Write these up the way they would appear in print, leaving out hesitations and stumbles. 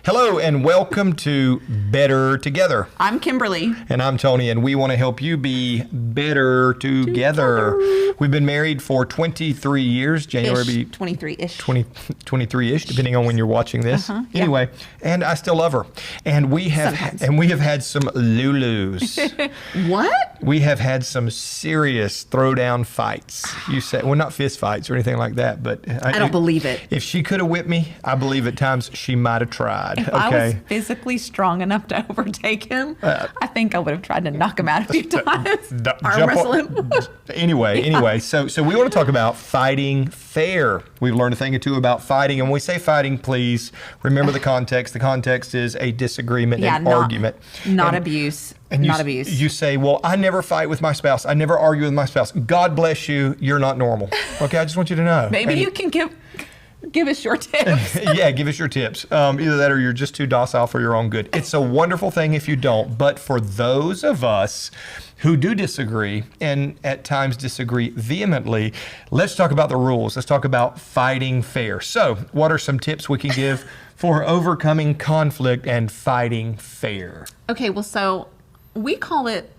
Hello and welcome to Better Together. I'm Kimberly. And I'm Tony, and we want to help you be better together. We've been married for 23 years. January will be 23-ish. 23-ish, depending on when you're watching this. Anyway, and I still love her. And we have had some Lulus. What? We have had some serious throwdown fights. You say, well, not fist fights or anything like that, but I don't believe it. If she could have whipped me, I believe at times she might have tried. If I was physically strong enough to overtake him, I think I would have tried to knock him out a few times. Arm wrestle him. Anyway, so we want to talk about fighting fair. We've learned a thing or two about fighting, and when we say fighting, please remember the context. The context is a disagreement, an argument. Not abuse. Not abuse. You say, well, I never fight with my spouse. I never argue with my spouse. God bless you. You're not normal. Okay, I just want you to know. Maybe you can give us your tips. Yeah, give us your tips. Either that or you're just too docile for your own good. It's a wonderful thing if you don't. But for those of us who do disagree and at times disagree vehemently, let's talk about the rules. Let's talk about fighting fair. So what are some tips we can give for overcoming conflict and fighting fair? Okay, well, so we call it,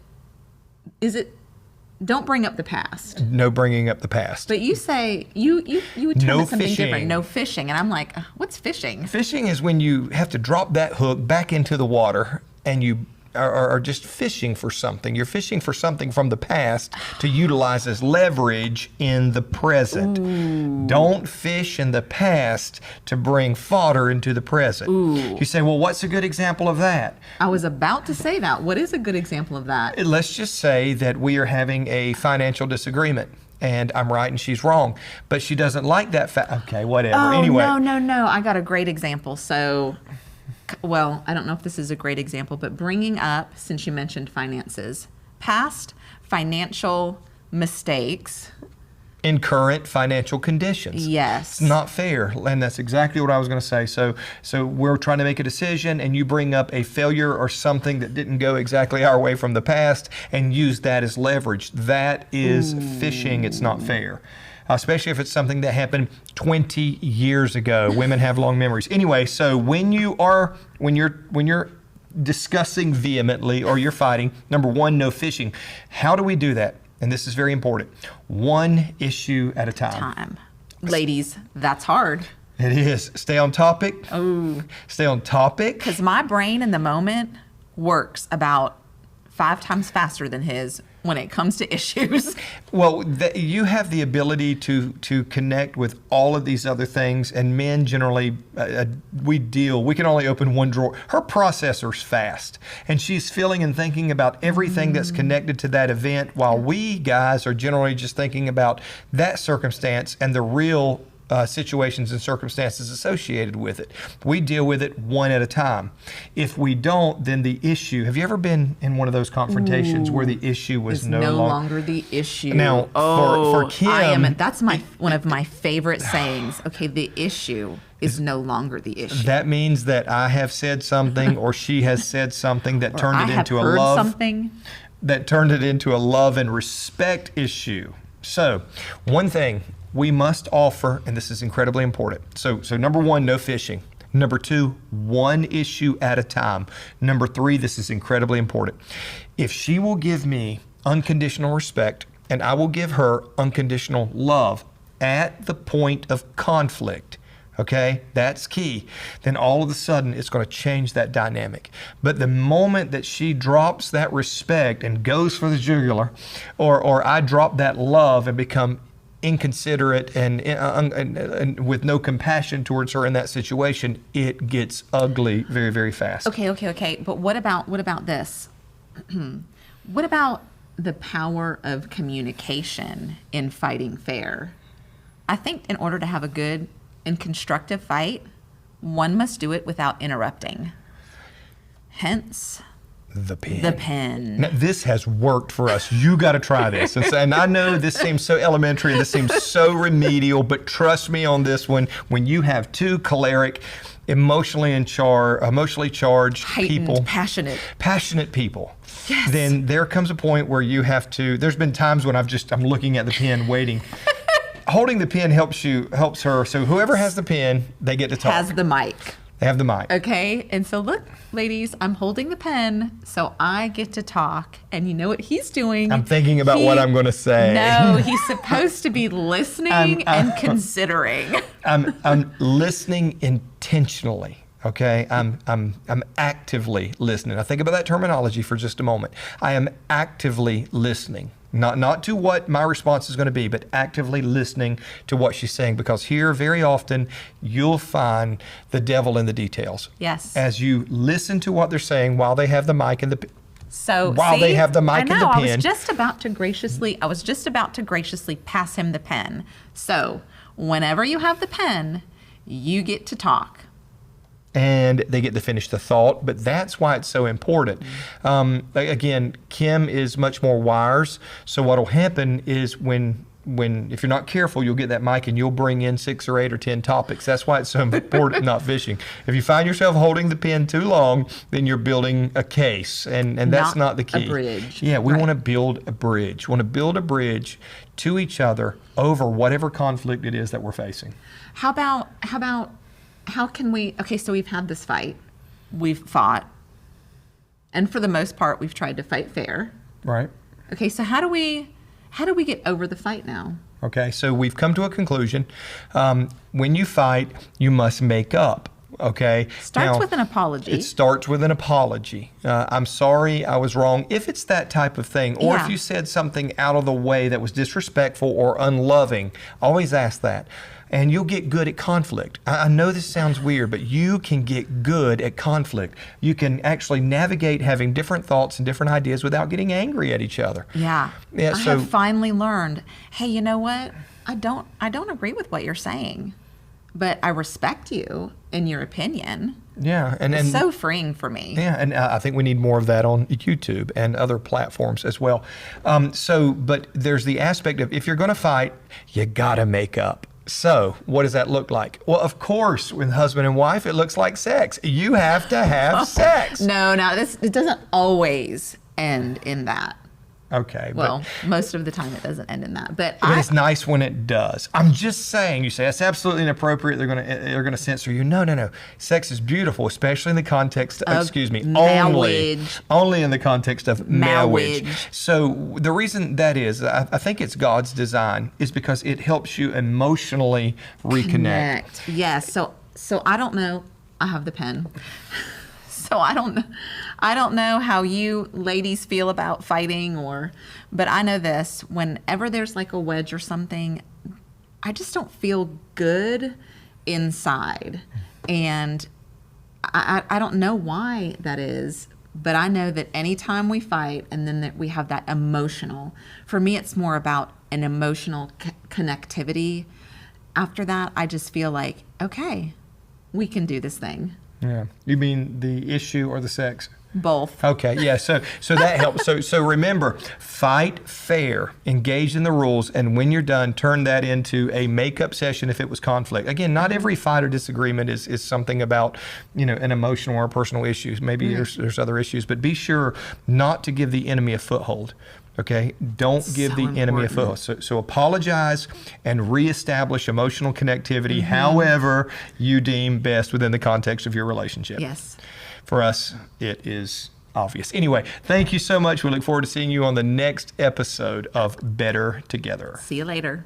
don't bring up the past. No bringing up the past. But you say, you would turn No to something fishing. different. No fishing. And I'm like, what's fishing? Fishing is when you have to drop that hook back into the water and you are just fishing for something. You're fishing for something from the past to utilize as leverage in the present. Ooh. Don't fish in the past to bring fodder into the present. Ooh. You say, well, what's a good example of that? I was about to say that. What is a good example of that? Let's just say that we are having a financial disagreement. And I'm right and she's wrong. But she doesn't like that okay, whatever. Oh, anyway. No. I got a great example. So, well, I don't know if this is a great example, but bringing up, since you mentioned finances, past financial mistakes. In current financial conditions. Yes. It's not fair. And that's exactly what I was going to say. So we're trying to make a decision and you bring up a failure or something that didn't go exactly our way from the past and use that as leverage. That is fishing. It's not fair. Especially if it's something that happened 20 years ago. Women have long memories. Anyway, so when you're discussing vehemently or you're fighting, number one, no fishing. How do we do that? And this is very important. One issue at a time. Ladies, that's hard. It is. Stay on topic. Oh. Stay on topic. Because my brain in the moment works about 5 times faster than his when it comes to issues. Well, you have the ability to connect with all of these other things, and men generally, we can only open one drawer. Her processor's fast, and she's feeling and thinking about everything that's connected to that event, while we guys are generally just thinking about that circumstance and the real situations and circumstances associated with it. We deal with it one at a time. If we don't, then the issue, have you ever been in one of those confrontations where the issue was no longer the issue? Now, for Kim, that's one of my favorite sayings. Okay, the issue is no longer the issue. That means that I have said something or she has said something that turned it into that turned it into a love and respect issue. So, one thing we must offer, and this is incredibly important. So number one, no fishing. Number two, one issue at a time. Number three, this is incredibly important. If she will give me unconditional respect and I will give her unconditional love at the point of conflict, okay, that's key, then all of a sudden it's going to change that dynamic. But the moment that she drops that respect and goes for the jugular, or I drop that love and become inconsiderate and with no compassion towards her in that situation, it gets ugly very, very fast. Okay. But what about this? What about the power of communication in fighting fair? I think in order to have a good and constructive fight, one must do it without interrupting. Hence, the pen. Now, this has worked for us. You got to try this. And I know this seems so elementary, this seems so remedial, but trust me on this one. When you have two choleric, emotionally charged people, passionate people, yes, then there comes a point where you have to. There's been times when I'm looking at the pen, waiting. Holding the pen helps her. So whoever has the pen, they get to talk. Has the mic. They have the mic. Okay, and so look, ladies, I'm holding the pen, so I get to talk. And you know what he's doing? I'm thinking about what I'm going to say. No, he's supposed to be listening and considering. I'm listening intentionally. Okay, I'm actively listening. Now think about that terminology for just a moment. I am actively listening. Not to what my response is going to be, but actively listening to what she's saying. Because here, very often, you'll find the devil in the details. Yes. As you listen to what they're saying while they have the mic and the they have the mic and the pen. I was just about to graciously pass him the pen. So whenever you have the pen, you get to talk. And they get to finish the thought, but that's why it's so important. Again, Kim is much more wires, so what'll happen is when if you're not careful, you'll get that mic and you'll bring in 6 or 8 or 10 topics. That's why it's so important not fishing. If you find yourself holding the pen too long, then you're building a case, and that's not the key. A bridge. Yeah, we want to build a bridge. We want to build a bridge to each other over whatever conflict it is that we're facing. How can we, okay, so we've had this fight, we've fought, and for the most part, we've tried to fight fair. Right. Okay, so how do we get over the fight now? Okay, so we've come to a conclusion. When you fight, you must make up. Okay. Starts with an apology. It starts with an apology. I'm sorry, I was wrong. If it's that type of thing, or if you said something out of the way that was disrespectful or unloving, always ask that. And you'll get good at conflict. I know this sounds weird, but you can get good at conflict. You can actually navigate having different thoughts and different ideas without getting angry at each other. Yeah. I have finally learned, hey, you know what? I don't agree with what you're saying, but I respect you in your opinion. Yeah, and it's so freeing for me. Yeah, and I think we need more of that on YouTube and other platforms as well. But there's the aspect of, if you're going to fight, you got to make up. So what does that look like? Well, of course, with husband and wife, it looks like sex. You have to have sex. No, it doesn't always end in that. Okay. Well, most of the time it doesn't end in that, but it's nice when it does. I'm just saying. You say that's absolutely inappropriate. They're gonna censor you. No. Sex is beautiful, especially in the context of, only in the context of marriage. So the reason that is, I think it's God's design, is because it helps you emotionally reconnect. Yes. So I don't know. I have the pen. So I don't know how you ladies feel about fighting, but I know this: whenever there's like a wedge or something, I just don't feel good inside, and I don't know why that is, but I know that anytime we fight and then that we have that emotional, for me it's more about an emotional connectivity. After that, I just feel like, okay, we can do this thing. Yeah. You mean the issue or the sex? Both. Okay, yeah, so that helps. So remember, fight fair, engage in the rules, and when you're done, turn that into a makeup session if it was conflict. Again, not every fight or disagreement is something about, an emotional or personal issue. Maybe there's other issues, but be sure not to give the enemy a foothold. Okay, don't give the enemy a foothold. So apologize and reestablish emotional connectivity, however you deem best within the context of your relationship. Yes. For us, it is obvious. Anyway, thank you so much. We look forward to seeing you on the next episode of Better Together. See you later.